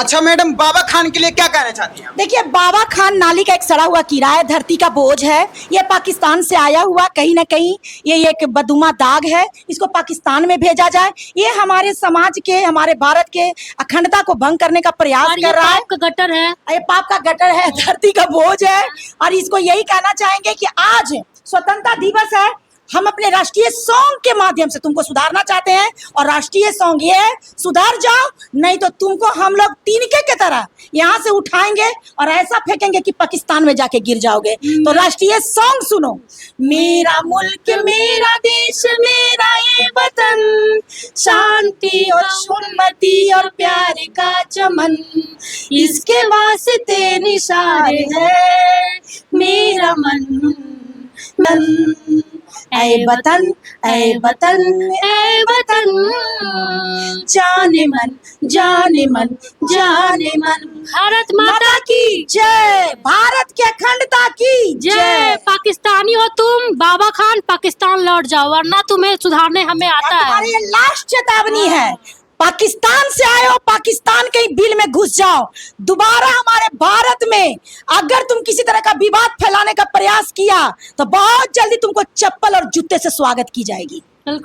अच्छा मैडम, बाबा खान के लिए क्या कहना चाहती हैं? देखिए, बाबा खान नाली का एक सड़ा हुआ कीड़ा है, धरती का बोझ है। ये पाकिस्तान से आया हुआ कहीं ना कहीं ये एक बदुमा दाग है। इसको पाकिस्तान में भेजा जाए। ये हमारे समाज के, हमारे भारत के अखंडता को भंग करने का प्रयास कर रहा है। पाप का गटर है, ये पाप का गटर है, धरती का बोझ है। और इसको यही कहना चाहेंगे कि आज स्वतंत्रता दिवस है, हम अपने राष्ट्रीय सॉन्ग के माध्यम से तुमको सुधारना चाहते हैं। और राष्ट्रीय सॉन्ग ये है, सुधार जाओ, नहीं तो तुमको हम लोग तिनके के तरह यहाँ से उठाएंगे और ऐसा फेंकेंगे कि पाकिस्तान में जाके गिर जाओगे। तो राष्ट्रीय सॉन्ग सुनो। मेरा मुल्क मेरा देश मेरा ये वतन, शांति और उन्नति और प्यार का चमन, इसके वास्ते निशारे है मेरा मन। ऐ वतन ऐ वतन ऐ वतन, जाने मन जाने मन जाने मन। भारत माता की जय, भारत के अखंडता की जय। पाकिस्तानी हो तुम, बाबा खान पाकिस्तान लौट जाओ, वरना तुम्हें सुधारने हमें आता है। तुम्हारी ये लास्ट चेतावनी है। पाकिस्तान से आए हो, पाकिस्तान के बिल में घुस जाओ। दोबारा हमारे भारत में अगर तुम किसी तरह का विवाद फैलाने का प्रयास किया तो बहुत जल्दी तुमको चप्पल और जूते से स्वागत की जाएगी। बिल्कुल।